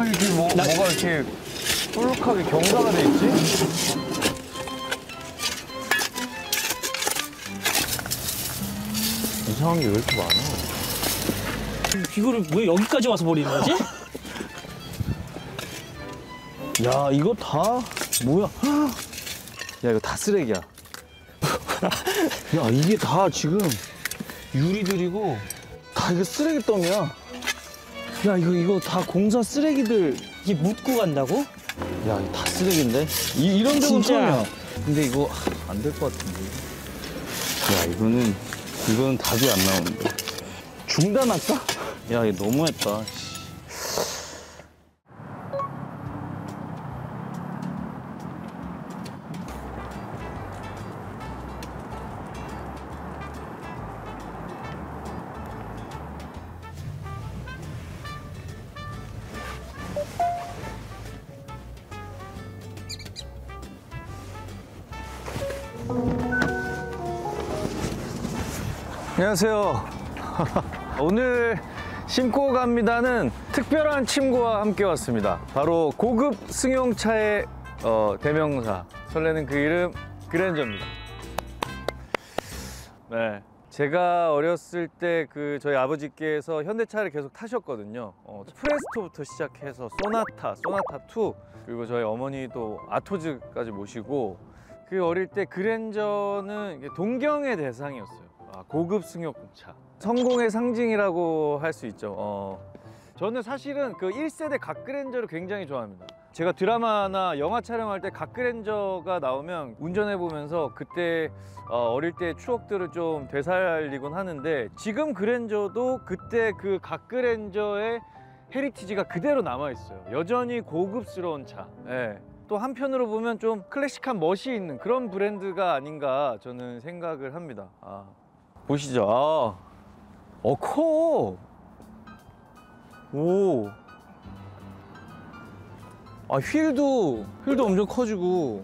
아니 이게 뭐가 이렇게 뿔룩하게 경사가 돼 있지? 이상한 게 왜 이렇게 많아? 이거를 왜 여기까지 와서 버리는 거지? 야 이거 다 뭐야? 야 이거 다 쓰레기야. 야 이게 다 지금 유리들이고 다 이거 쓰레기더미야. 야 이거 다 공사 쓰레기들. 이게 묻고 간다고? 야 이거 다 쓰레기인데? 이런 적은 진짜. 처음이야. 근데 이거 안 될 것 같은데. 야 이거는 답이 안 나오는데. 중단할까? 야 이거 너무했다. 안녕하세요. 오늘 심고 갑니다는 특별한 친구와 함께 왔습니다. 바로 고급 승용차의 대명사, 설레는 그 이름 그랜저입니다. 네, 제가 어렸을 때 저희 아버지께서 현대차를 계속 타셨거든요. 프레스토부터 시작해서 소나타 2, 그리고 저희 어머니도 아토즈까지 모시고, 그 어릴 때 그랜저는 동경의 대상이었어요. 고급 승용차, 성공의 상징이라고 할 수 있죠. 저는 사실은 그 1세대 갓그랜저를 굉장히 좋아합니다. 제가 드라마나 영화 촬영할 때 갓그랜저가 나오면 운전해보면서 그때 어릴 때 추억들을 좀 되살리곤 하는데, 지금 그랜저도 그때 그 갓그랜저의 헤리티지가 그대로 남아있어요. 여전히 고급스러운 차. 예. 또 한편으로 보면 좀 클래식한 멋이 있는 그런 브랜드가 아닌가 저는 생각을 합니다. 보시죠. 커. 오. 휠도 엄청 커지고,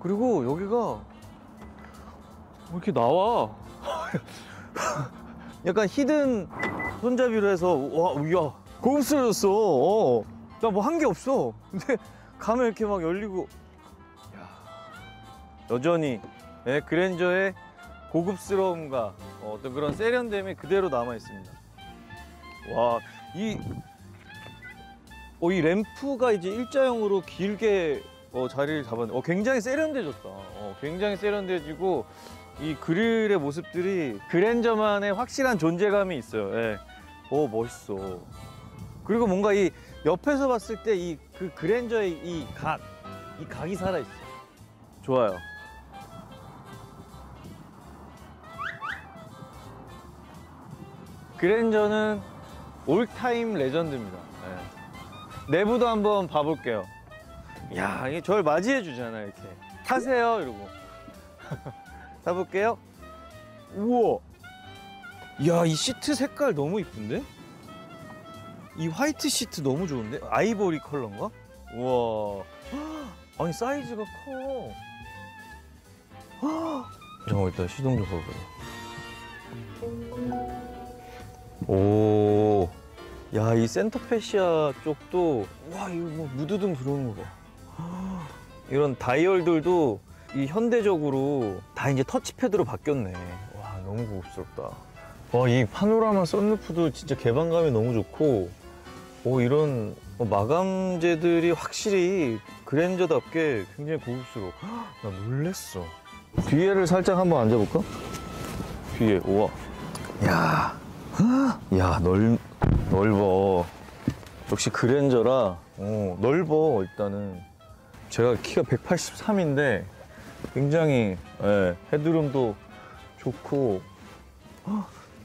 그리고 여기가 이렇게 나와. 약간 히든 손잡이로 해서, 와, 이야, 고급스러워졌어. 나 뭐 한 게 없어. 근데 가면 이렇게 막 열리고. 야, 여전히 그랜저의 고급스러움과 어떤 그런 세련됨이 그대로 남아 있습니다. 와, 이 램프가 이제 일자형으로 길게 자리를 잡았네. 굉장히 세련돼졌다. 굉장히 세련돼지고, 이 그릴의 모습들이 그랜저만의 확실한 존재감이 있어요. 예. 멋있어. 그리고 뭔가 이 옆에서 봤을 때 그 그랜저의 이 각이 살아있어. 좋아요. 그랜저는 올타임 레전드입니다. 네. 내부도 한번 봐볼게요. 이야, 이게 저를 맞이해 주잖아요. 이렇게 타세요 이러고. 타볼게요. 우와, 이야, 이 시트 색깔 너무 이쁜데? 이 화이트 시트 너무 좋은데? 아이보리 컬러인가? 우와, 아니 사이즈가 커. 잠깐만, 일단 시동 좀 걸어봐요. 오, 야, 이 센터페시아 쪽도, 와, 이거 뭐 무드등 들어오는 거 봐. 이런 다이얼들도 이 현대적으로 다 이제 터치패드로 바뀌었네. 와, 너무 고급스럽다. 와, 이 파노라마 썬루프도 진짜 개방감이 너무 좋고, 이런 마감재들이 확실히 그랜저답게 굉장히 고급스러워. 나 놀랬어. 뒤에를 살짝 한번 앉아볼까? 뒤에, 우와. 야, 넓어. 역시 그랜저라 넓어. 일단은 제가 키가 183인데 굉장히 헤드룸도 좋고,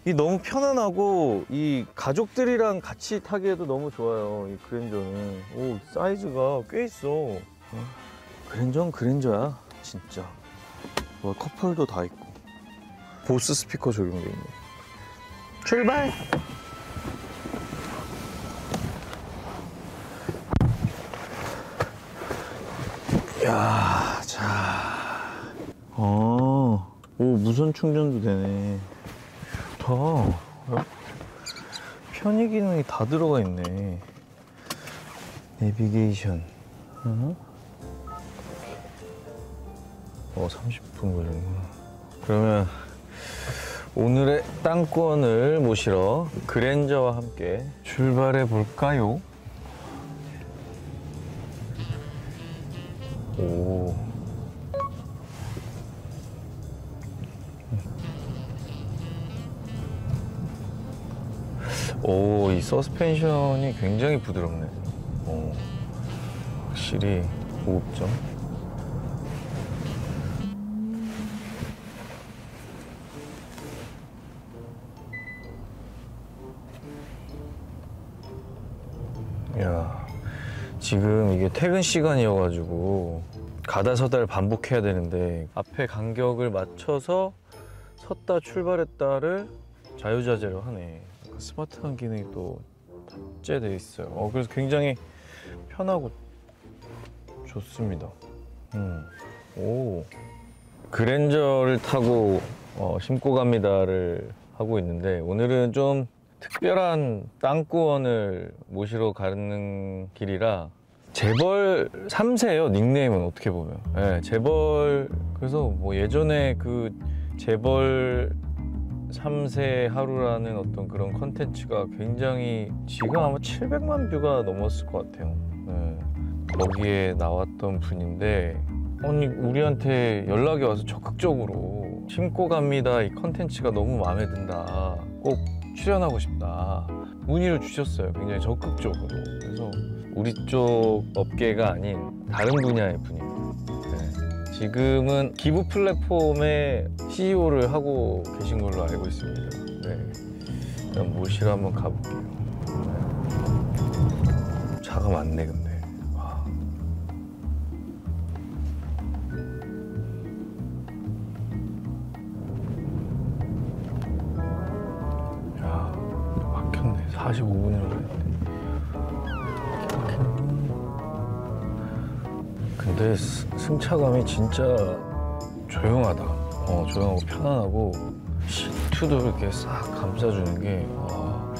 이 너무 편안하고, 이 가족들이랑 같이 타기에도 너무 좋아요. 이 그랜저는 사이즈가 꽤 있어. 그랜저는 그랜저야 진짜. 와, 컵홀더 다 있고, 보스 스피커 적용돼 있네. 출발! 야, 자. 무선 충전도 되네. 좋다. 편의 기능이 다 들어가 있네. 내비게이션. 30분 걸리는구나. 그러면 오늘의 땅권을 모시러 그랜저와 함께 출발해 볼까요? 오. 오, 이 서스펜션이 굉장히 부드럽네. 확실히 고급져. 야, 지금 이게 퇴근 시간이어가지고 가다 서다를 반복해야 되는데 앞에 간격을 맞춰서 섰다 출발했다를 자유자재로 하네. 스마트한 기능이 또 탑재되어 있어요. 그래서 굉장히 편하고 좋습니다. 오, 그랜저를 타고 심고 갑니다를 하고 있는데 오늘은 좀 특별한 땅구원을 모시러 가는 길이라 재벌 3세예요. 닉네임은 어떻게 보면. 네, 재벌. 그래서 뭐 예전에 그 재벌 3세 하루라는 어떤 그런 컨텐츠가 굉장히 지금 아마 700만 뷰가 넘었을 것 같아요. 네. 거기에 나왔던 분인데 아니 우리한테 연락이 와서 적극적으로 심고 갑니다. 이 컨텐츠가 너무 마음에 든다. 꼭 출연하고 싶다. 문의를 주셨어요. 굉장히 적극적으로. 그래서 우리 쪽 업계가 아닌 다른 분야의 분이에요. 네. 지금은 기부 플랫폼의 CEO를 하고 계신 걸로 알고 있습니다. 네. 일단 모시러 한번 가볼게요. 네. 차가 많네 근데. 와. 야, 막혔네. 45분이라고 했는데. 근데 승차감이 진짜 조용하다. 조용하고 편안하고 시트도 이렇게 싹 감싸주는 게 와,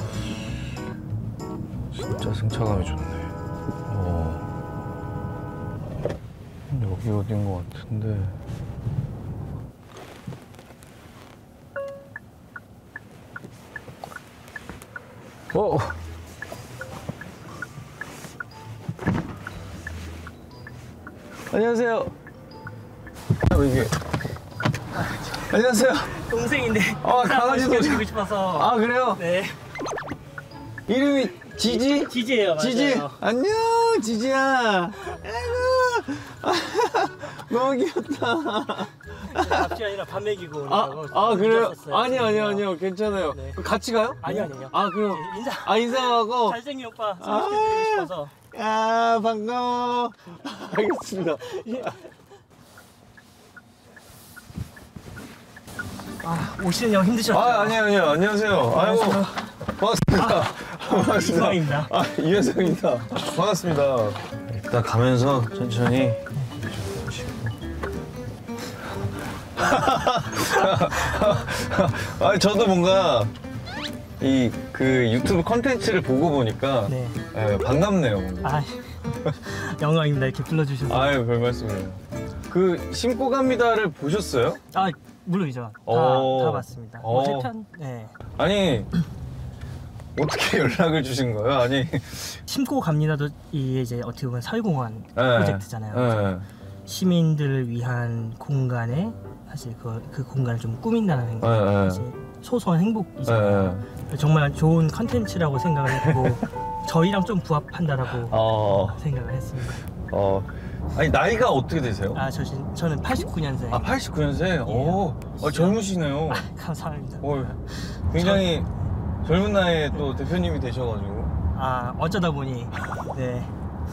진짜 승차감이 좋네. 여기 어딘 것 같은데. 안녕하세요. 이게. 안녕하세요. 동생인데. 강아지도 드리고 싶어서. 그래요? 네. 이름이 지지? 지지예요. 지지. 맞아요. 안녕, 지지야. 아이고. 너무 귀엽다. 밥이 아니라 밥 먹이고 오느라고. 그래요? 늦었었어요. 아니요. 괜찮아요. 네. 같이 가요? 아니요. 그럼. 인사. 인사하고. 잘생긴 오빠 소개시켜드리고 싶어서. 야, 반가워. 알겠습니다. 오시는 영 힘드셨죠? 아니요. 안녕하세요. 아이고. 반갑습니다. 반갑습니다. 이상입니다. 이현성입니다. 반갑습니다. 일단 가면서 천천히. 저도 뭔가 그 유튜브 컨텐츠를 보고 보니까 네. 반갑네요. 뭔가. 영광입니다. 이렇게 불러주셔서. 별 말씀이에요. 그 심고 갑니다를 보셨어요? 물론이죠. 오. 다 봤습니다. 제 편. 네. 아니 어떻게 연락을 주신 거예요? 아니 심고 갑니다도 이제 어떻게 보면 사회공헌 네. 프로젝트잖아요. 네. 시민들을 위한 공간에 사실 그 공간을 좀 꾸민다는 게 네. 사실 소소한 행복이잖아요. 정말 좋은 컨텐츠라고 생각을 했고 저희랑 좀 부합한다라고 생각을 했습니다. 아니 나이가 어떻게 되세요? 저는 89년생. 89년생? 오, 젊으시네요. 감사합니다. 굉장히 젊은 나이에 또 대표님이 되셔가지고. 어쩌다 보니 네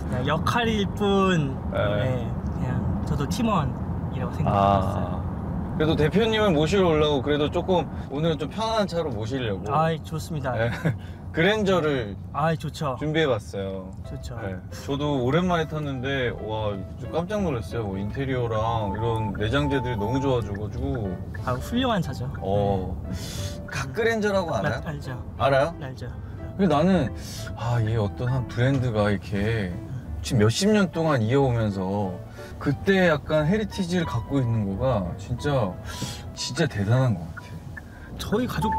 그냥 역할일 뿐. 네. 그냥 저도 팀원이라고 생각했어요. 그래도 대표님을 모시러 오려고 그래도 조금 오늘은 좀 편안한 차로 모시려고. 좋습니다. 네. 그랜저를 좋죠. 준비해봤어요. 좋죠. 네. 저도 오랜만에 탔는데 와, 좀 깜짝 놀랐어요. 뭐 인테리어랑 이런 내장재들이 너무 좋아져가지고. 훌륭한 차죠. 갓그랜저라고 알아요? 알죠. 알아요? 알죠. 근데 나는 이게 어떤 한 브랜드가 이렇게 지금 몇십 년 동안 이어오면서 그때 약간 헤리티지를 갖고 있는 거가 진짜 대단한 것 같아. 저희 가족들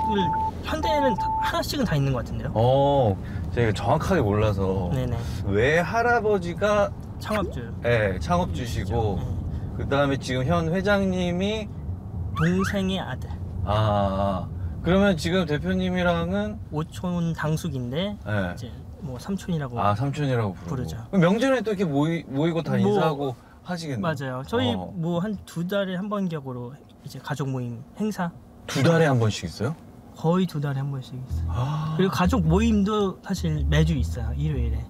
현대에는 하나씩은 다 있는 것 같은데요? 제가 정확하게 몰라서 네네. 외할아버지가 창업주. 창업주시고 네. 그 다음에 지금 현 회장님이 동생의 아들. 그러면 지금 대표님이랑은 오촌 당숙인데 네. 이제 뭐 삼촌이라고. 삼촌이라고 부르죠. 그럼 명절에 또 이렇게 모이고 다 인사하고 하시겠네요. 맞아요. 저희 뭐 한 2달에 한 번 격으로 이제 가족 모임 행사 2달에 한 번씩 있어요? 거의 2달에 한 번씩 있어요. 그리고 가족 모임도 사실 매주 있어요. 일요일에.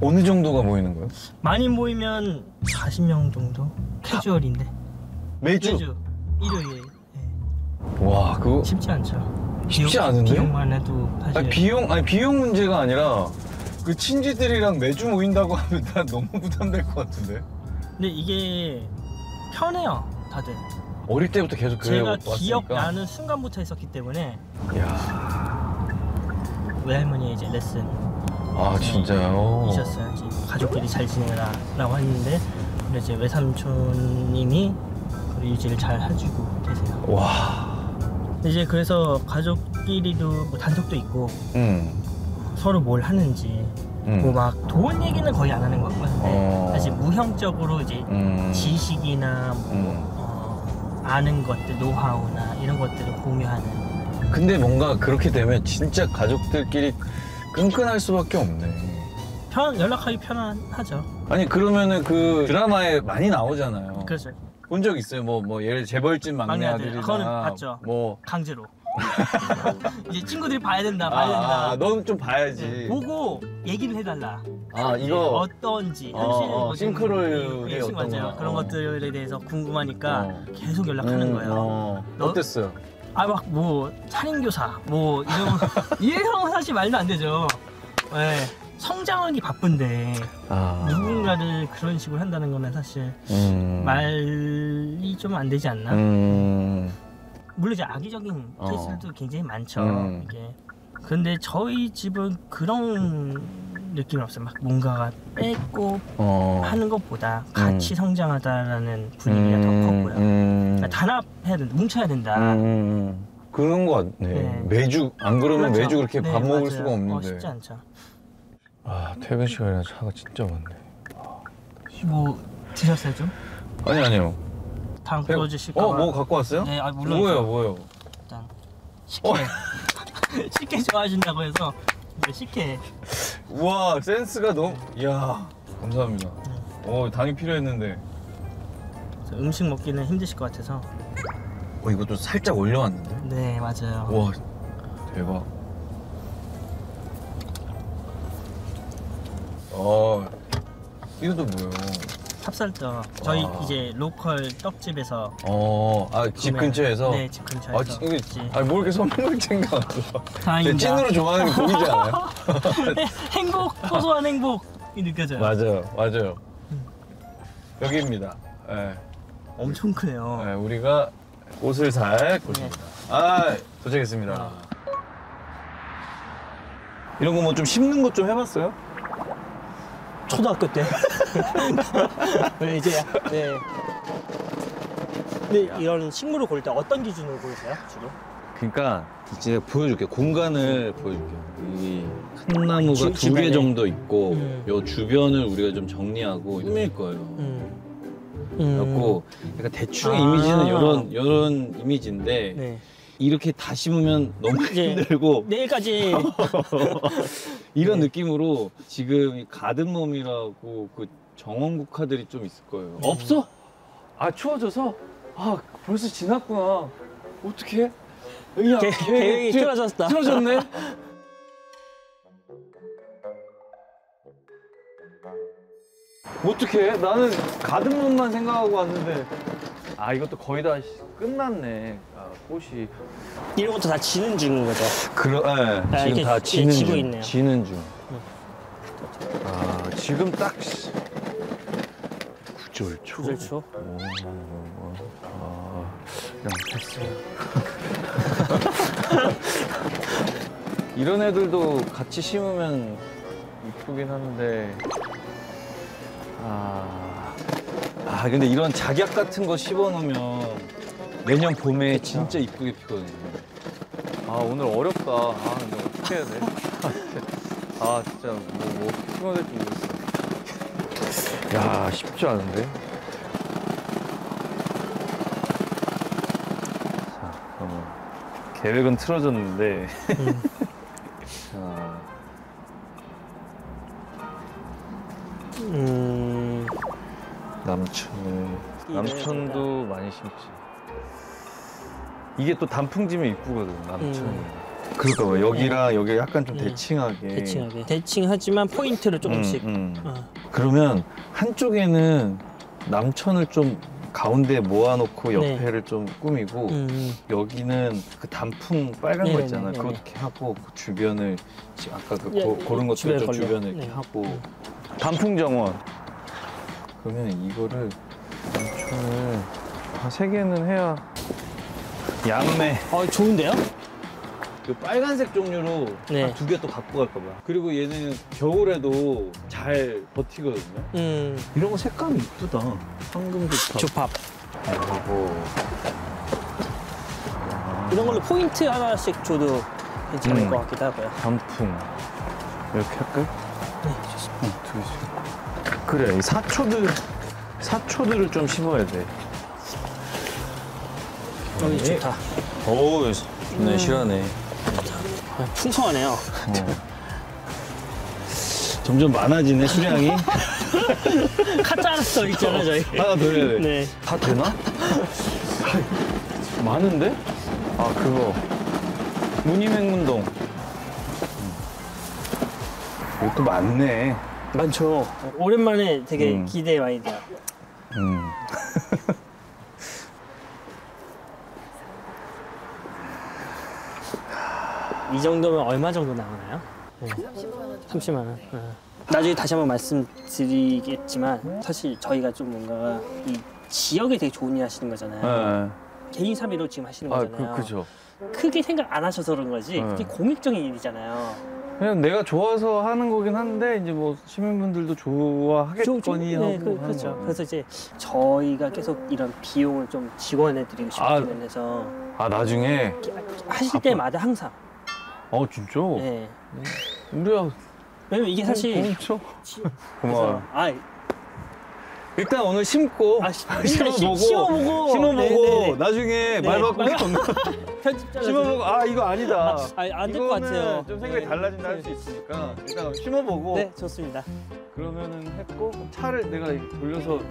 어느 정도가 모이는 거예요? 많이 모이면 40명 정도? 캐주얼인데. 매주? 일요일. 네. 와, 그거 쉽지 않죠. 쉽지 않은데? 비용만 해도 사실. 비용 문제가 아니라 그 친지들이랑 매주 모인다고 하면 난 너무 부담될 것 같은데. 근데 이게 편해요, 다들. 어릴 때부터 계속 제가 왔으니까. 기억나는 순간부터 했었기 때문에 이야. 외할머니 이제 레슨 진짜요? 이셨어요. 이제 가족끼리 잘 지내라라고 했는데 근데 이제 외삼촌님이 그 유지를 잘 해주고 계세요. 와. 근데 이제 그래서 가족끼리도 뭐 단톡도 있고 서로 뭘 하는지 뭐 막 돈 얘기는 거의 안 하는 것 같은데 사실 무형적으로 이제 지식이나 뭐 아는 것들, 노하우나 이런 것들을 공유하는. 근데 뭔가 그렇게 되면 진짜 가족들끼리 끈끈할 수밖에 없네. 연락하기 편하죠. 아니 그러면은 그 드라마에 많이 나오잖아요. 그렇죠. 본 적 있어요? 뭐 예를 재벌집 막내 아들이나 그거는 봤죠. 뭐 강제로. 이제 친구들이 봐야 된다. 넌 좀 봐야지. 네, 보고 얘기를 해달라. 이거 어떤지 현실 싱크로율이 맞아요. 어떤가. 그런 것들에 대해서 궁금하니까 계속 연락하는 거예요. 어땠어요? 막 뭐 살인교사 뭐 이런 사실 말도 안 되죠. 네. 성장하기 바쁜데 누군가를 그런 식으로 한다는 거는 사실 말이 좀 안 되지 않나? 물론 이제 악의적인 케이스도 굉장히 많죠. 이게. 근데 저희 집은 그런 느낌이 없어요. 막 뭔가가 뺏고 하는 것보다 같이 성장하다라는 분위기가 더 컸고요. 단합해야 된다, 뭉쳐야 된다. 그런 거 같네. 네. 매주 안 그러면 그렇죠. 매주 그렇게 밥 먹을 맞아요. 수가 없는데. 쉽지 않죠. 퇴근 시간이라 차가 진짜 많네. 뭐 드셨어요 좀? 아니요. 다음 보여주실까 봐. 뭐 갖고 왔어요? 네, 물론. 뭐예요? 일단 식혜. 식혜 좋아하신다고 해서 이제 식혜. 우와, 센스가 너무. 이야, 감사합니다. 당이 필요했는데. 음식 먹기는 힘드실 것 같아서. 이것도 살짝 올려왔는데? 네, 맞아요. 와, 대박. 이것도 뭐예요? 찹쌀떡. 저희 이제 로컬 떡집에서. 집 근처에서? 네, 집 근처에서. 뭘 이렇게 선물 챙겨왔어? 다행이다. 찐으로 좋아하는 게 고기지 않아요? 행복, 소소한 행복이 느껴져요. 맞아요. 여기입니다. 네. 엄청 크네요. 네, 우리가 옷을 살 곳입니다. 도착했습니다. 이런 거 뭐 좀 심는 것 좀 해봤어요? 초등학교 때. 네, 이제 네. 근데 이런 식물을 고를 때 어떤 기준으로 고르세요, 주로? 그러니까 이제 보여줄게요. 공간을 보여줄게요. 이 큰 나무가 두 개 주변에. 정도 있고 요 주변을 우리가 좀 정리하고 꾸밀 거예요. 그래갖고 약간 대충 이미지는 이런 이미지인데 네. 이렇게 다 심으면 너무 이제 힘들고 내일까지. 이런 느낌으로 지금 이 가든mom이라고 그 정원국화들이 좀 있을 거예요. 없어? 추워져서? 벌써 지났구나. 어떡해? 야, 계획이 틀어졌다. 틀어졌네? 어떡해? 나는 가든mom만 생각하고 왔는데 이것도 거의 다 끝났네. 꽃이 이런 것도 다 지는 중인 거죠. 지금 이렇게 다 지는 지고 중. 있네요. 지는 중. 지금 딱 구절초. 구절초. 이런 애들도 같이 심으면 이쁘긴 한데 근데 이런 작약 같은 거 씹어놓으면 내년 봄에 진짜 이쁘게 피거든요. 오늘 어렵다. 근데 어떻게 해야 돼? 진짜 뭐 어떻게 피면 될지 모르겠어. 야, 쉽지 않은데? 자, 그러면 계획은 틀어졌는데. 자. 남천도 많이 심지. 이게 또 단풍지면 이쁘거든, 남천이. 그러니까 뭐 여기랑 여기 약간 좀 대칭하게. 대칭하지만 포인트를 조금씩. 그러면 한쪽에는 남천을 좀 가운데 모아놓고 옆에를 좀 꾸미고 여기는 그 단풍 빨간 거 있잖아. 그것도 이렇게 하고 그 주변을 아까 고른 것도 좀 주변을 이렇게 하고 단풍 정원. 그러면 이거를 남천을 한 3개는 해야 양매. 좋은데요? 그 빨간색 종류로 한 2개 또 갖고 갈까 봐. 그리고 얘는 겨울에도 잘 버티거든요. 이런 거 색감이 이쁘다. 황금주팝. 주팝. 그리고 이런 걸로 포인트 하나씩 줘도 괜찮을 것 같기도 하고요. 단풍. 이렇게 할까요? 네, 좋습니다. 2개씩. 그래, 이 사초들을 좀 심어야 돼. 여기 좋다. 오, 좋네, 실하네. 풍성하네요. 점점 많아지네, 수량이. 카짜라스 있잖아요, 저희. 하나 더 해야 돼. 네. 다 되나? 많은데? 그거. 무늬맹문동. 이것도 많네. 많죠. 오랜만에 되게 기대 많이 돼요. 이 정도면 얼마 정도 나오나요? 30만 원. 나중에 다시 한번 말씀드리겠지만 사실 저희가 좀 뭔가 이 지역에 되게 좋은 일 하시는 거잖아요. 개인 사비로 지금 하시는 거잖아요. 그죠. 크게 생각 안 하셔서 그런 거지 그게 공익적인 일이잖아요. 그냥 내가 좋아서 하는 거긴 한데 이제 뭐 시민분들도 좋아하겠거니 하고 그렇죠. 하는 그래서 이제 저희가 계속 이런 비용을 좀 지원해드리고 싶기는 해서 나중에 하실 때마다 항상. 진짜? 네. 우리야. 왜냐면 이게 사실 엄청 고마워. 그래서, 일단 오늘 심고 심어보고 나중에 말 바꾸기 없는 편집자 심어보고 이거 아니다. 안 될 것 같아요. 좀 생각이 달라진다 할 수 있으니까 일단 심어보고. 네, 좋습니다. 그러면은 했고 차를 내가 돌려서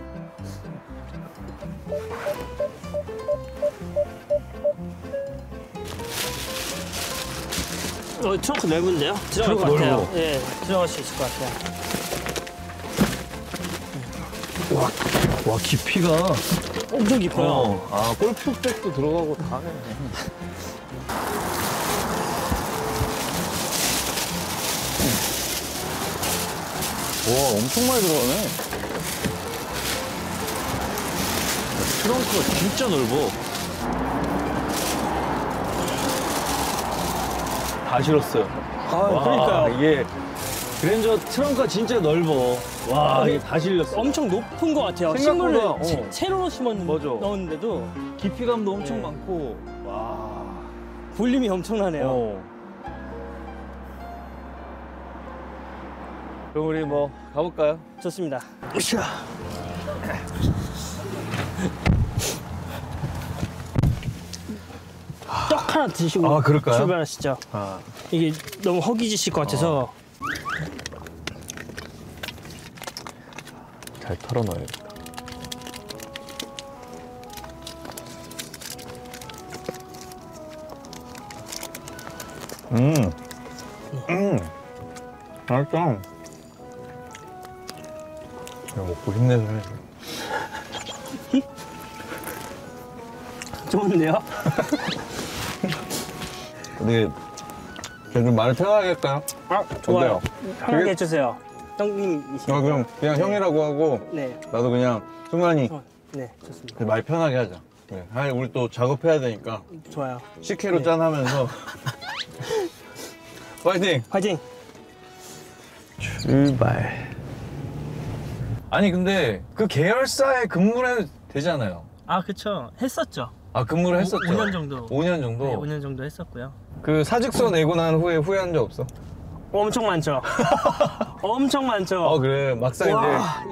트렁크 넓은데요? 들어갈 것 트렁크 같아요. 넓어. 네, 들어갈 수 있을 것 같아요. 와 깊이가 엄청 깊어요. 골프백도 들어가고 다 하네. 와 엄청 많이 들어가네. 트렁크가 진짜 넓어. 다 실었어요. 그러니까요. 이게 그랜저 트렁크가 진짜 넓어. 와, 이게 다 실렸어. 엄청 높은 것 같아요. 생각보다, 식물을 세로로 맞아. 넣었는데도 깊이감도 엄청 네. 많고. 와. 볼륨이 엄청나네요. 그럼 우리 뭐 가볼까요? 좋습니다. 으쌰. 떡 하나 드시고 그럴까요? 출발하시죠. 이게 너무 허기지실 것 같아서. 잘 털어놔야겠다. 맛있다. 이거 먹고 힘내서 해. 좋은데요? 근데 제가 좀 말을 편하게 할까요? 좋아요. 편하게 해주세요. 형님이시니까. 그냥 형이라고 하고 네. 나도 그냥 승관이 네, 좋습니다. 말 편하게 하자. 네. 우리 또 작업해야 되니까 좋아요. 10kg 짠하면서 파이팅! 화이팅! 출발. 아니 근데 그 계열사에 근무를 해도 되잖아요. 아 그쵸, 했었죠. 아 근무를 했었죠. 5년 정도. 5년 정도? 네, 5년 정도 했었고요. 그 사직서 내고 난 후에 후회한 적 없어? 엄청 많죠. 엄청 많죠. 그래 막상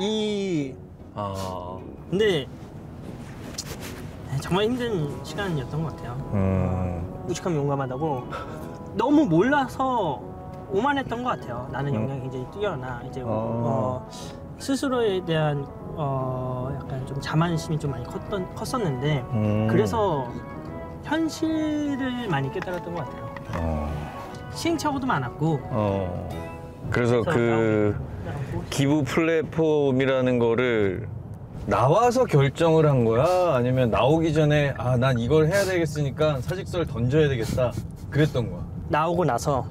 이제 와, 근데 정말 힘든 시간이었던 것 같아요. 무식하면 용감하다고 너무 몰라서 오만했던 것 같아요. 나는 역량이 굉장히 뛰어나 이제 스스로에 대한 약간 좀 자만심이 좀 많이 컸었는데 그래서 현실을 많이 깨달았던 것 같아요. 시행착오도 많았고. 그래서 그 기부 플랫폼이라는 거를 나와서 결정을 한 거야? 아니면 나오기 전에 난 이걸 해야 되겠으니까 사직서를 던져야 되겠다 그랬던 거야? 나오고 나서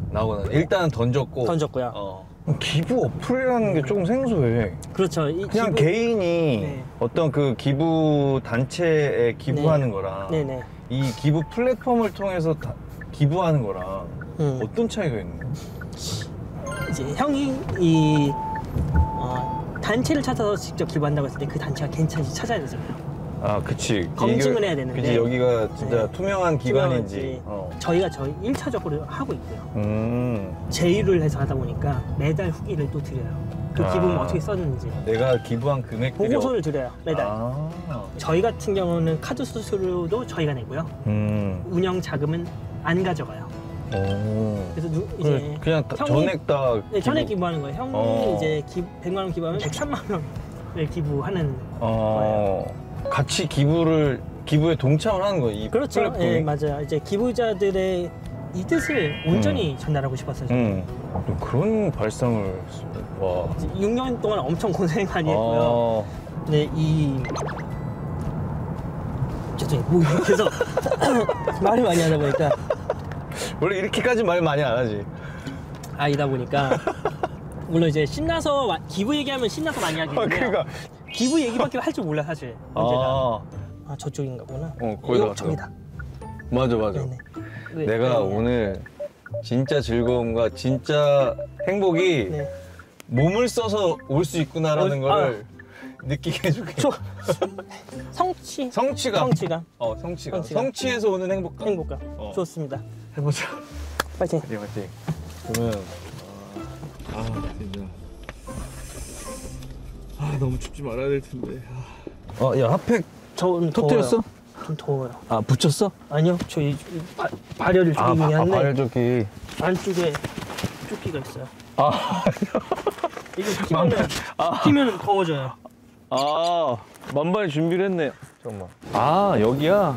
일단은 던졌고요. 기부 어플이라는 게 조금 생소해. 그렇죠. 그냥 개인이 네. 어떤 그 기부 단체에 기부하는 거랑 네네. 이 기부 플랫폼을 통해서 기부하는 거랑 어떤 차이가 있는 거야? 이제 형이 이 단체를 찾아서 직접 기부한다고 했을 때 그 단체가 괜찮은지 찾아야 되잖아요. 그치. 검증을 해야 되는데. 그치, 여기가 진짜 투명한 기관인지. 저희가 1차적으로 하고 있고요. 제의를 해서 하다 보니까 매달 후기를 또 드려요. 그 기부는 어떻게 썼는지. 내가 기부한 금액들이 보고서를 드려요, 매달. 저희 같은 경우는 카드 수수료도 저희가 내고요. 운영 자금은 안 가져가요. 그래서 이제 그냥 전액 다 네, 전액 기부하는 거예요. 형이 이제 100만 원 기부하면 103만 원을 기부하는 거예요. 같이 기부에 동참을 하는 거예요. 이 그렇죠. 플랫폼이? 네, 맞아요. 이제 기부자들의 이 뜻을 온전히 전달하고 싶었어요. 그런 발상을 와. 6년 동안 엄청 고생 많이 했고요. 근데 죄송해요. 뭐 이렇게 해서 말을 많이 하다 보니까 원래 이렇게까지 말 많이 안 하지. 아니다 보니까 물론 이제 신나서 기부 얘기하면 신나서 많이 하긴 해요. 그러니까 기부 얘기밖에 할 줄 몰라 사실. 문제가. 저쪽인가 보나. 거기다. 저기다. 맞아. 네네. 내가 오늘 진짜 즐거움과 진짜 행복이 몸을 써서 올 수 있구나라는 거를 느끼게 해줄게. 성취감. 성취에서 오는 행복감. 좋습니다. 해보자. 파이팅. 파이팅. 그러면 진짜 너무 춥지 말아야 될 텐데. 야 핫팩 터뜨렸어? 좀 더워요. 붙였어? 아니요, 저 발열을 조이긴 한데 발열조끼 안쪽에 조끼가 있어요. 이거 끼면 더워져요. 만반의 준비를 했네. 잠깐만. 여기야.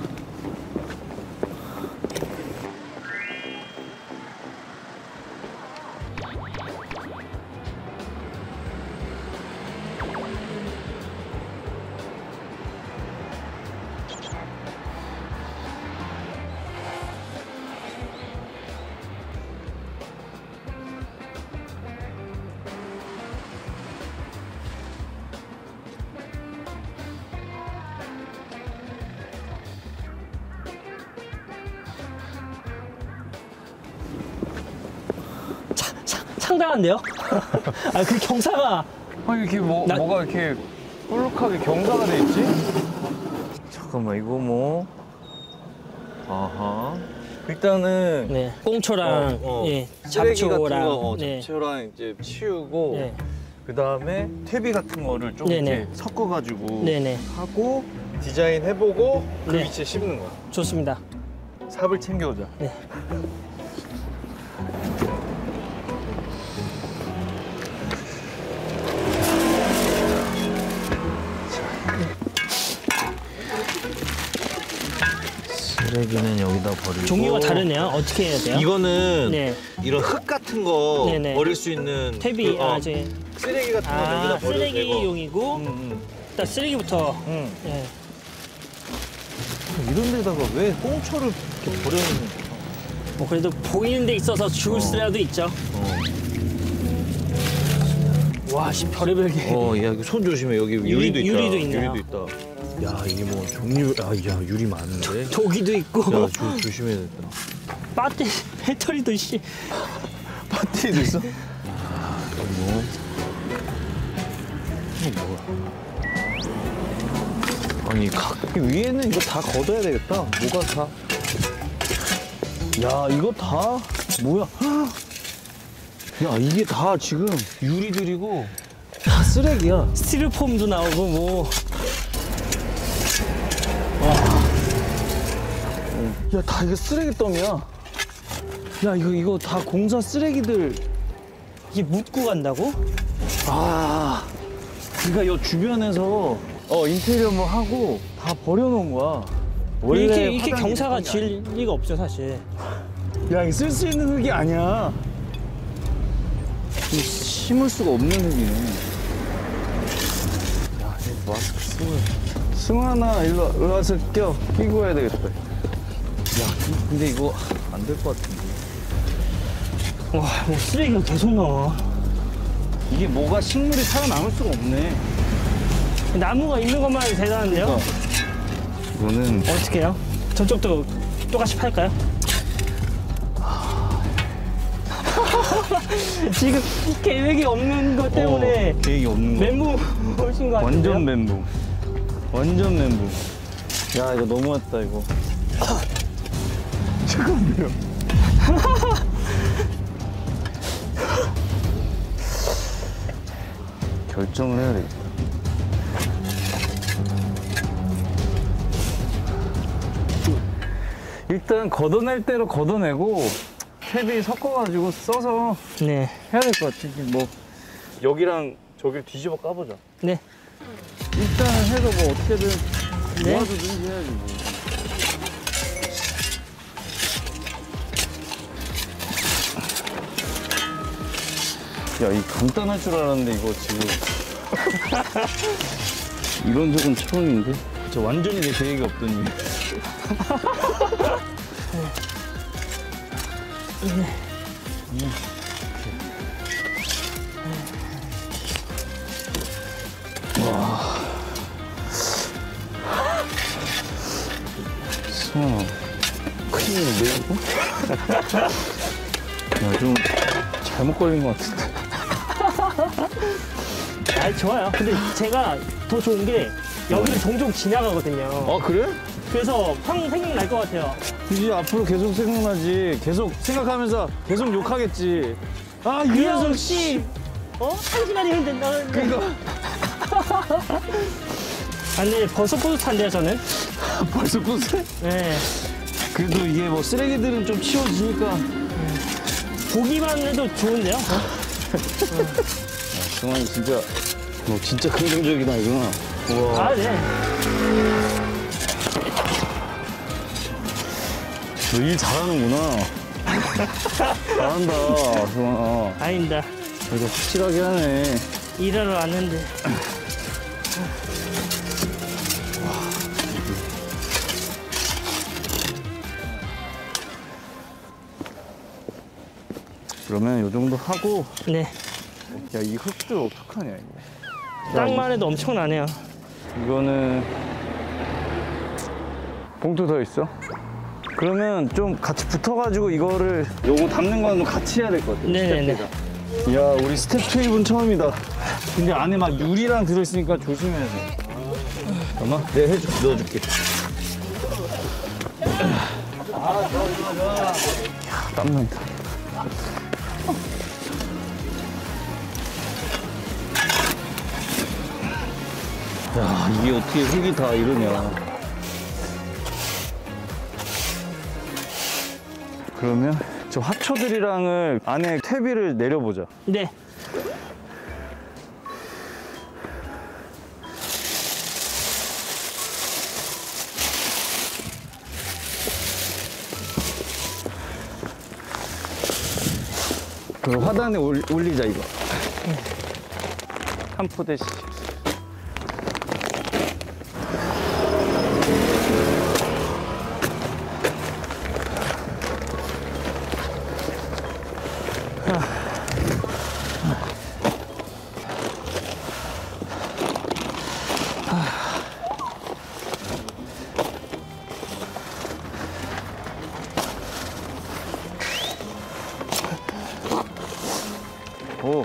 상당한데요? 그 경사가 이렇게 뭐가 이렇게 볼록하게 경사가 돼 있지? 잠깐만 이거 일단은 꽁초랑 쓰레기 같은 잡초랑 거 잡초랑 이제 치우고 그 다음에 퇴비 같은 거를 좀 이렇게 섞어가지고 하고 디자인 해보고 그 위치에 심는 거야. 좋습니다. 삽을 챙겨오자. 쓰레기는 여기다 버리고. 종류가 다르네요. 어떻게 해야 돼요? 이거는 이런 흙 같은 거 버릴 수 있는 퇴비, 쓰레기 같은 거 여기다 버려도 되고. 쓰레기용이고 일단 쓰레기부터. 이런 데다가 왜 꽁초를 이렇게 버려놓는 거야? 그래도 보이는 데 있어서 주울 수라도 있죠. 와, 별의별 게. 야, 손 조심해. 여기 유리도 있다. 유리도 있네요. 유리도 있다. 야, 이게 뭐 종류, 유리 많은데. 조기도 있고. 야, 조심해야겠다. 배터리도 배터리도 있어? 이거 뭐야? 아니 각 위에는 이거 다 걷어야 되겠다. 뭐가 다? 야 이거 다 뭐야? 야 이게 다 지금 유리들이고 다 쓰레기야. 스티로폼도 나오고 뭐. 야 다 이거 쓰레기 더미야. 야 이거 다 공사 쓰레기들. 이게 묻고 간다고? 아 그러니까 요 주변에서 인테리어 뭐 하고 다 버려놓은 거야. 원래 이렇게 화단이 경사가 이런 게 질 리가 없죠 사실. 야, 이거 쓸 수 있는 흙이 아니야. 이거 심을 수가 없는 흙이네. 야, 이 마스크 쓰고. 승환아, 일로 와서 끼고 와야 되겠다. 야, 근데 이거 안 될 것 같은데. 와, 뭐 쓰레기가 계속 나와. 이게 뭐가 식물이 살아남을 수가 없네. 나무가 있는 것만 해도 대단한데요? 이거는 어떻게 해요? 저쪽도 똑같이 팔까요? 지금 계획이 없는 것 때문에 계획이 없는 거. 멘붕 오신 것 같은데요? 완전 멘붕. 완전 멘붕. 야, 이거 너무했다, 이거. 잠깐만요. 결정을 해야 되겠다. 일단 걷어낼 대로 걷어내고 탭이 섞어가지고 써서 네. 해야 될 것 같아. 뭐 여기랑 저기를 뒤집어 까보자. 네. 일단은 해서 뭐 어떻게든 네. 도와주든지 해야지 뭐. 야, 이 간단할 줄 알았는데 이거 지금 이런 적은 처음인데? 저 완전히 내 계획이 없더니. 승환아, 큰일인데 이거? 야, 좀 잘못 걸린 것 같은데. 아, 좋아요. 근데 제가 더 좋은 게 여기를 종종 지나가거든요. 아, 그래? 그래서 생각날 것 같아요. 이제 앞으로 계속 생각나지. 계속 생각하면서 계속 욕하겠지. 아, 이 녀석 유영 씨, 한 시간이면 된다는데. 그러니까 아니, 벌써 뿌듯한데요, 저는? 벌써 뿌듯해? 네. 그래도 이게 뭐 쓰레기들은 좀 치워지니까. 보기만 해도 좋은데요? 승환이 진짜 너 진짜 긍정적이다 이구나. 우와. 아, 네. 너 일 잘하는구나. 잘한다, 승환아. 아닙니다. 그래도 확실하게 하네. 일하러 왔는데. 그러면 요 정도 하고. 네. 야, 이 흙들 어떡하냐 이거. 땅만 해도 엄청나네요. 이거는 봉투 더 있어? 그러면 좀 같이 붙어가지고 이거를 요거 담는 거는 같이 해야 될 것 같아. 네네네. 스텝들이랑. 야, 우리 스텝 투입은 처음이다. 근데 안에 막 유리랑 들어있으니까 조심해야 돼. 잠깐만, 내가 해줄게, 넣어줄게. 야, 땀난다. 야, 이게 어떻게 흙이 다 이러냐. 그러면 저 화초들이랑을 안에 퇴비를 내려보자. 네. 그럼 화단에 올리자 이거. 한 포대씩. 오.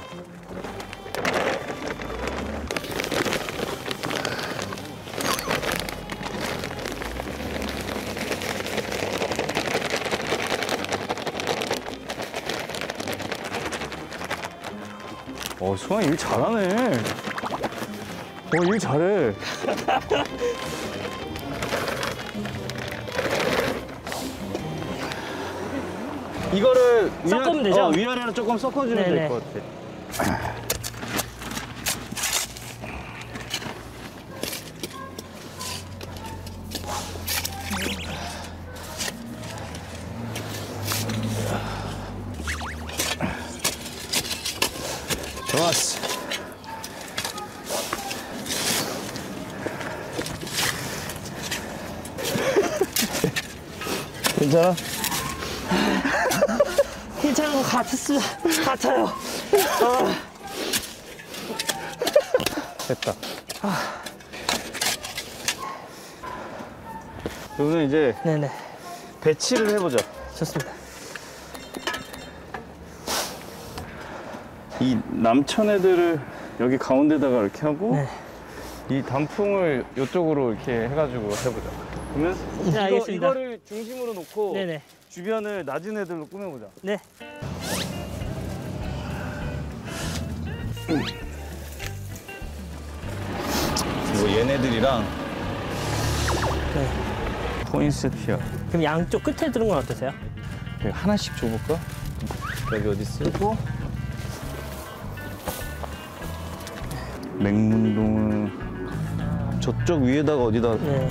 수환 일 잘하네. 일 잘해. 이거를 섞으면 되죠? 위아래로 조금 섞어주면 네네. 될 것 같아. 좋았어. 괜찮아? 괜찮은 것 같아요. 됐다. 그러면 이제 네네. 배치를 해보자. 좋습니다. 이 남천 애들을 여기 가운데다가 이렇게 하고 네. 이 단풍을 이쪽으로 이렇게 해가지고 해보자. 그러면 네, 알겠습니다. 이거를 중심으로 놓고 네네. 주변을 낮은 애들로 꾸며보자. 네. 그리고 얘네들이랑 네. 포인세티아 그럼 양쪽 끝에 두는 건 어떠세요? 하나씩 줘볼까? 여기 어디 쓰고 맹문동을 저쪽 위에다가 어디다 네.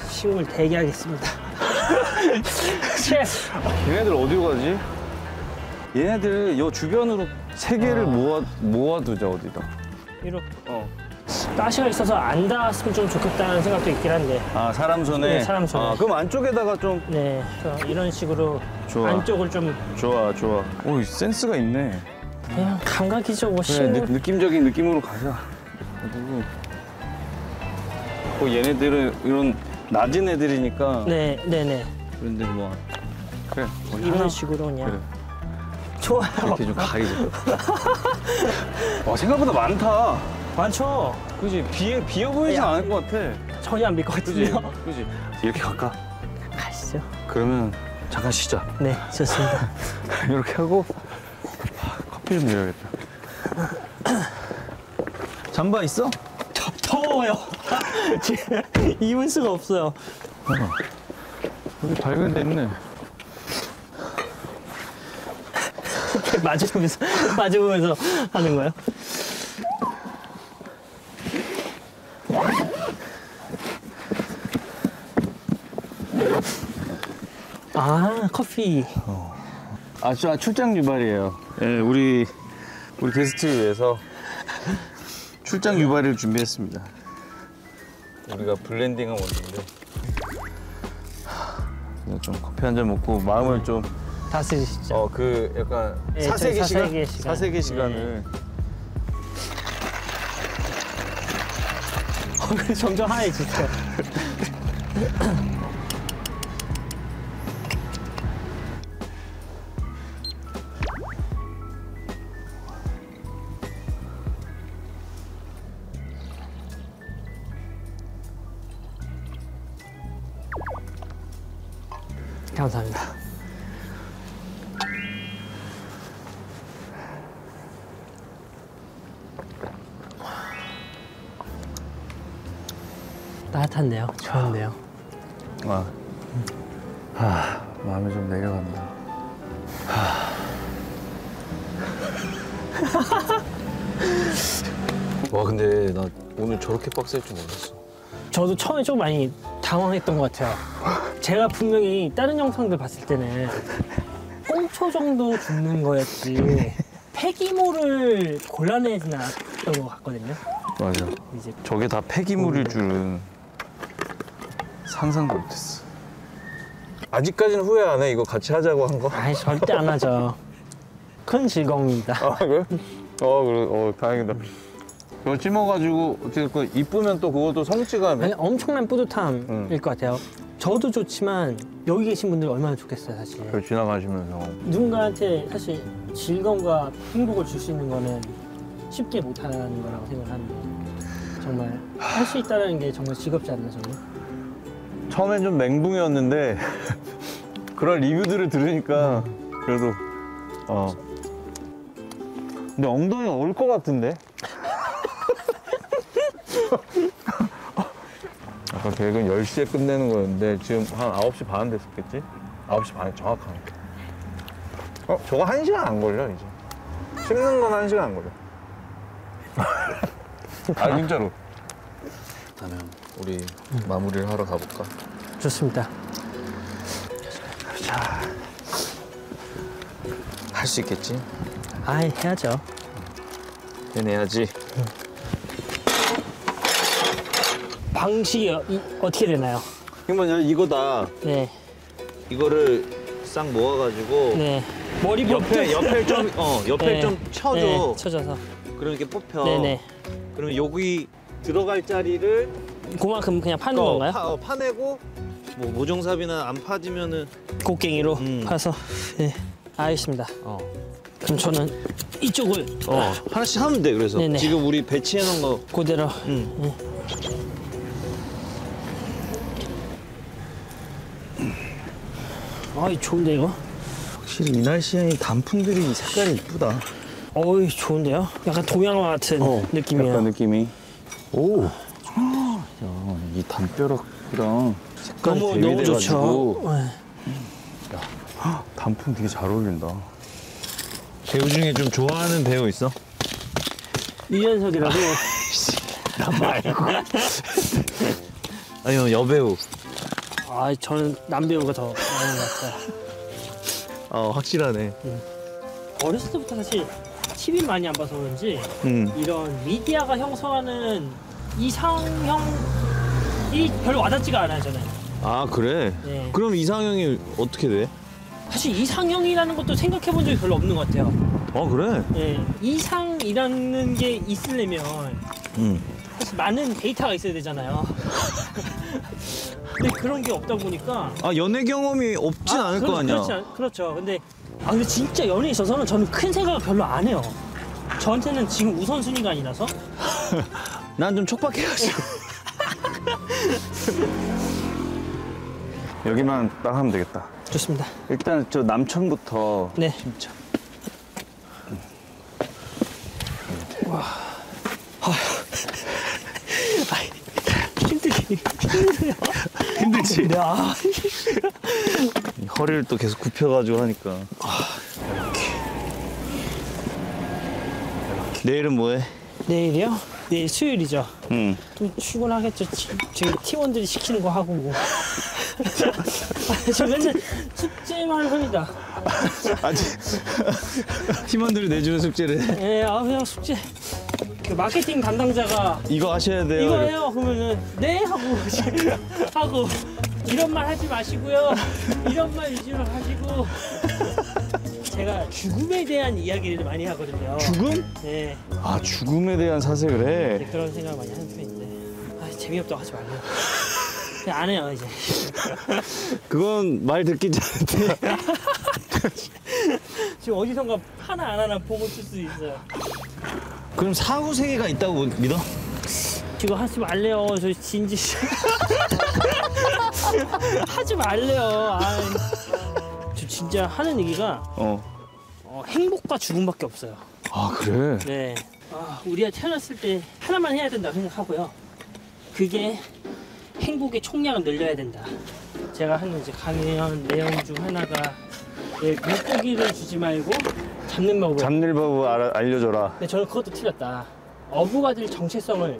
시음을 대기하겠습니다. 셰프. 얘네들 어디로 가지? 얘네들 요 주변으로 세 개를 모아두자 어디다. 이렇게 어. 가시가 있어서 안 닿았으면 좀 좋겠다는 생각도 있긴 한데. 아 사람 손에. 네, 사람 손에. 그럼 안쪽에다가 좀. 네. 그래서 이런 식으로 좋아. 안쪽을 좀 좋아. 오 센스가 있네. 그냥 감각이죠. 뭐 그래, 시음을. 느낌적인 느낌으로 가자. 그리고 얘네들은 이런 낮은 애들이니까. 네, 네네. 그런데 뭐 그래. 이런 식으로 그냥. 그래. 좋아요. 이렇게 좀 가리자. 와 생각보다 많다. 많죠. 그지 비어 보이진 야. 않을 것 같아. 전혀 안 믿 것 그지 같은데요. 그지. 이렇게 갈까? 가시죠. 그러면 잠깐 쉬자. 네, 좋습니다. 이렇게 하고 커피 좀 내려야겠다. 잠바 있어? 더워요. 지금 입을 수가 없어요. 여기 밝은 데 있네. 이렇게 맞으면서 하는 거예요? 아, 커피. 출장 유발이에요. 예, 우리 게스트를 위해서 출장 유발을 준비했습니다. 우리가 블렌딩한 원인데 그냥 좀 커피 한 잔 먹고 마음을 좀 다스리시죠. 그 약간 예, 사색의 저희 시간? 사색의 시간. 사색의 시간을 점점 하얘지세요. 감사합니다. 따뜻한데요? 좋은데요? 마음이 좀 내려간다. 와 근데 나 오늘 저렇게 빡셀 줄 몰랐어. 저도 처음에 좀 많이 당황했던 것 같아요. 제가 분명히 다른 영상들 봤을 때는 꽁초 정도 줍는 거였지 폐기물을 골라내진 않았던 것 같거든요. 맞아. 이제 저게 다 폐기물일 줄은 상상도 못했어. 아직까지는 후회 안 해. 이거 같이 하자고 한 거. 아이 절대 안 하죠. 큰 즐거움입니다. 그래? 그래. 다행이다. 이거 찜어가지고 어떻게 그 이쁘면 또 그것도 성취감이. 아니, 엄청난 뿌듯함일 것 같아요. 저도 좋지만 여기 계신 분들 얼마나 좋겠어요, 사실. 그 지나가시면서. 누군가한테 사실 즐거움과 행복을 줄 수 있는 거는 쉽게 못하는 거라고 생각하는데 정말 할 수 있다는 게 정말 즐겁지 않나 저는? 처음엔 좀 멘붕이었는데 그런 리뷰들을 들으니까 그래도 근데 엉덩이가 올 것 같은데? 아까 계획은 10시에 끝내는 거였는데 지금 한 9시 반 됐었겠지? 9시 반 정확하게. 저거 1시간 안 걸려 이제. 씹는 건 1시간 안 걸려. 아 진짜로. 그러면 우리 마무리를 하러 가볼까? 좋습니다. 자, 할 수 있겠지? 아이, 해야죠. 해내야지. 방식이 어떻게 되나요? 그러면 이거다. 네. 이거를 싹 모아가지고 네. 머리부터 옆에 좀 옆에 좀 쳐줘. 네, 쳐져서. 그럼 이렇게 뽑혀. 네네. 그러면 여기 들어갈 자리를 그만큼 그냥 파는 건가요? 파내고 뭐 모종삽이나 안 파지면은 곡괭이로 파서. 네. 알겠습니다. 그럼 저는 이쪽을 하나씩 하면 돼. 그래서 네네. 지금 우리 배치해 놓은 거 그대로. 아이, 좋은데 이거? 확실히 이 날씨에 이 단풍들이 색깔이 이쁘다. 어이, 좋은데요? 약간 동양화 같은 느낌이에요. 약간 느낌이. 오. 야, 이 담벼락이랑 색깔이 너무 대비돼가지고. 좋죠. 네. 단풍 되게 잘 어울린다. 배우 중에 좀 좋아하는 배우 있어? 유연석이라고. 나 말고. 아니요, 여배우. 아, 저는 남배우가 더 많은 것 같아요. 확실하네. 어렸을 때부터 사실 TV 많이 안 봐서 그런지 이런 미디어가 형성하는 이상형이 별로 와닿지가 않아요, 저는. 아, 그래? 네. 그럼 이상형이 어떻게 돼? 사실 이상형이라는 것도 생각해 본 적이 별로 없는 것 같아요. 그래? 네. 이상이라는 게 있으려면 사실 많은 데이터가 있어야 되잖아요. 근데 그런 게 없다 보니까 연애 경험이 없진 않을 거 아니야. 그렇죠. 근데 진짜 연애에 있어서는 저는 큰 생각을 별로 안 해요. 저한테는 지금 우선순위가 아니라서. 난 좀 촉박해가지고. 여기만 딱 하면 되겠다. 좋습니다. 일단 저 남천부터 네. 심자. 힘드네요. 힘들지? 네, 허리를 또 계속 굽혀가지고 하니까. 내일은 뭐해? 내일이요? 내일 수요일이죠. 응. 좀 출근하겠죠. 저희 팀원들이 시키는 거 하고 뭐. 저 맨날 숙제만 합니다. 아직 팀원들이 내주는 숙제를 예, 그냥 숙제. 그 마케팅 담당자가 이거 하셔야 돼요. 이거 해요. 그러면은 네 하고 하고 이런 말 하지 마시고요. 이런 말 위주로 하시고. 제가 죽음에 대한 이야기를 많이 하거든요. 죽음? 네. 아, 죽음에 대한 사색을 해. 네, 그런 생각을 많이 하는 편인데 재미없다고 하지 말래요. 그냥 안 해요 이제. 그건 말 듣기 전에. 지금 어디선가 하나 안 하나 보고 쓸 수 있어요. 그럼 사후 세계가 있다고 믿어? 지금 하지 말래요. 저 진지 하지 말래요. 저 진짜 하는 얘기가 행복과 죽음밖에 없어요. 아, 그래? 네. 우리가 태어났을 때 하나만 해야 된다고 생각하고요. 그게 행복의 총량을 늘려야 된다. 제가 하는 이제 강연 내용 중 하나가 물고기를 주지 말고 잡는 법을. 잡는 법을 알려줘라. 근데 저는 그것도 틀렸다. 어부가들 정체성을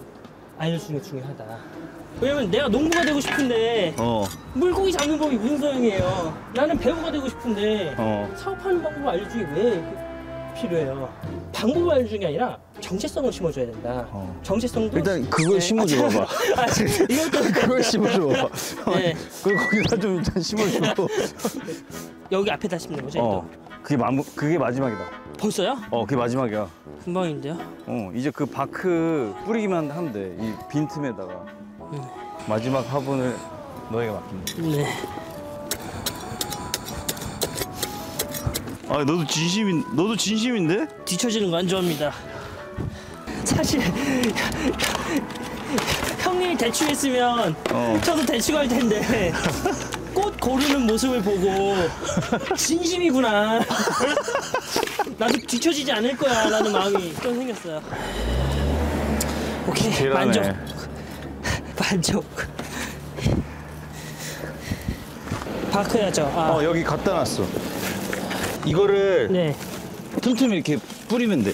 알려주는 게 중요하다. 왜냐면 내가 농부가 되고 싶은데 물고기 잡는 법이 무슨 소용이에요. 나는 배우가 되고 싶은데 사업하는 방법을 알려주는 게 왜 필요해요. 방법을 알려주는 게 아니라 정체성을 심어줘야 된다. 정체성도 일단 그걸 심어줘 봐봐. 이것도 그걸 심어줘 봐봐. 네. 그걸 거기다 좀 일단 심어줘. 여기 앞에다 심는 거죠? 그게 마지막이다. 벌써요? 그게 마지막이야. 금방인데요? 이제 그 바크 뿌리기만 하면 돼. 이 빈틈에다가. 마지막 화분을 너에게 맡긴다. 네. 너도 진심인데? 뒤처지는 거 안 좋아합니다. 사실 형님이 대충 했으면 저도 대충 할 텐데 거르는 모습을 보고 진심이구나. 나도 뒤처지지 않을 거야 라는 마음이 좀 생겼어요. 오케이, 대단해. 만족. 만족. 바크야죠. 아, 여기 갖다 놨어. 이거를 네. 틈틈이 이렇게 뿌리면 돼.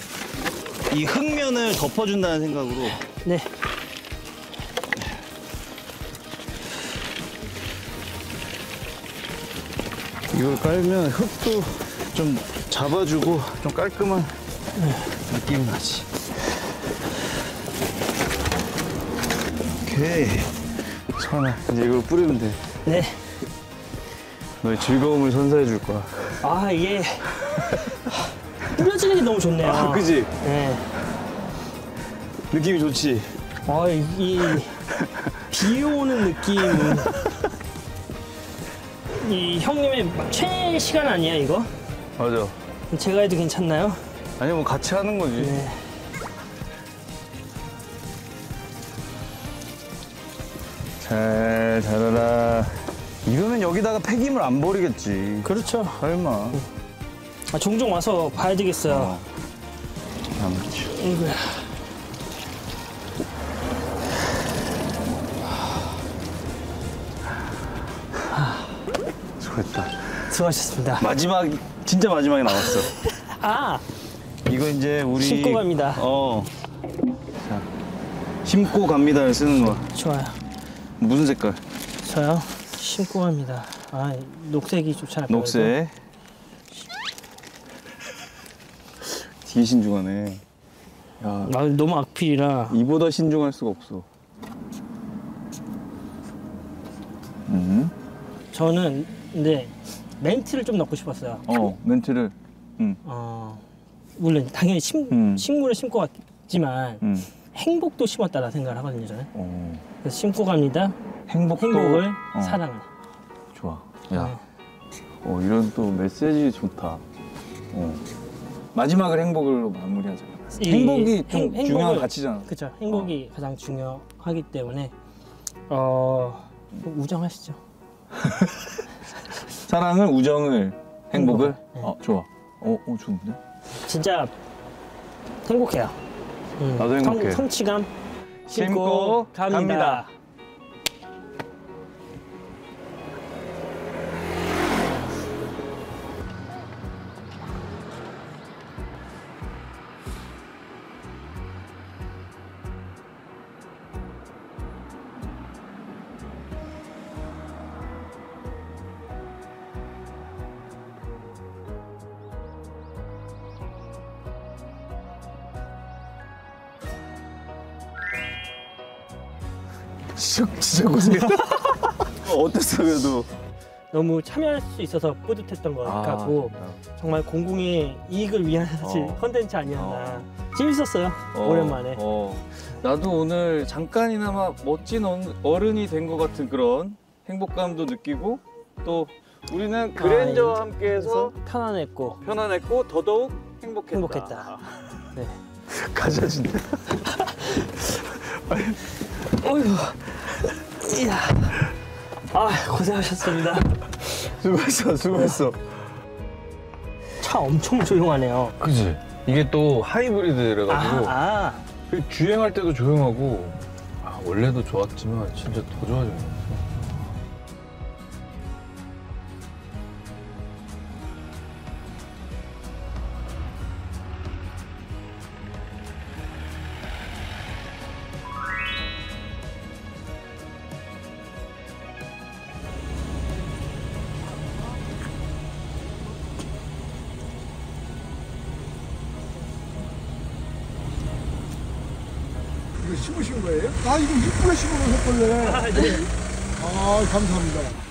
이 흙면을 덮어준다는 생각으로. 네. 이걸 깔면 흙도 좀 잡아주고 좀 깔끔한 느낌이 나지. 오케이. 선아, 이제 이걸 뿌리면 돼. 네. 너의 즐거움을 선사해 줄 거야. 아, 이게 뿌려지는 게 너무 좋네요. 그지? 네. 느낌이 좋지? 아, 이 비 오는 느낌은 이 형님의 최애 시간 아니야 이거? 맞아. 제가 해도 괜찮나요? 아니, 뭐 같이 하는 거지. 네. 잘 자라라. 이거는 여기다가 폐기물 안 버리겠지. 그렇죠. 설마. 아, 종종 와서 봐야 되겠어요. 아무튼. 이거야. 수고했다. 수고하셨습니다. 마지막, 진짜 마지막에 나왔어. 아, 이거 이제 우리. 심고 갑니다. 자, 심고 갑니다를 쓰는 거야. 좋아요. 무슨 색깔? 저요? 심고 갑니다. 아, 녹색이 좋지 않을까요? 녹색. 되게 신중하네. 야, 아, 너무 악필이라. 이보다 신중할 수가 없어. 저는 근데 멘트를 좀 넣고 싶었어요. 멘트를. 물론 당연히 음. 식물을 심고 갔지만 행복도 심었다라 생각을 하거든요, 저는. 그래서 심고 갑니다. 행복을, 사랑을. 좋아. 야, 이런 또 메시지 좋다. 마지막을 행복으로 마무리하자. 행복이 좀 중요한 가치잖아. 그렇죠. 행복이 가장 중요하기 때문에 우정하시죠. 사랑을, 우정을, 행복을. 네. 좋아. 좋은데? 진짜 행복해요. 나도 행복해. 성취감 심고 갑니다. 진짜 고생했다. 어땠어, 그래도? 너무 참여할 수 있어서 뿌듯했던 것 같고 정말 공공의 이익을 위한 사실 컨텐츠 아니었나. 재밌었어요. 오랜만에. 나도 오늘 잠깐이나마 멋진 어른이 된 것 같은 그런 행복감도 느끼고 또 우리는 그랜저와 함께해서 편안했고 더더욱 행복했다. 네. 가자, 진짜. 어휴. 이야. 아, 고생하셨습니다. 수고했어. 차 엄청 조용하네요. 그지? 이게 또 하이브리드래가지고 주행할 때도 조용하고 원래도 좋았지만 진짜 더 좋아진 것 같아. 이거 심으신 거예요? 이거 이쁘게 심어놓으셨길래. 감사합니다.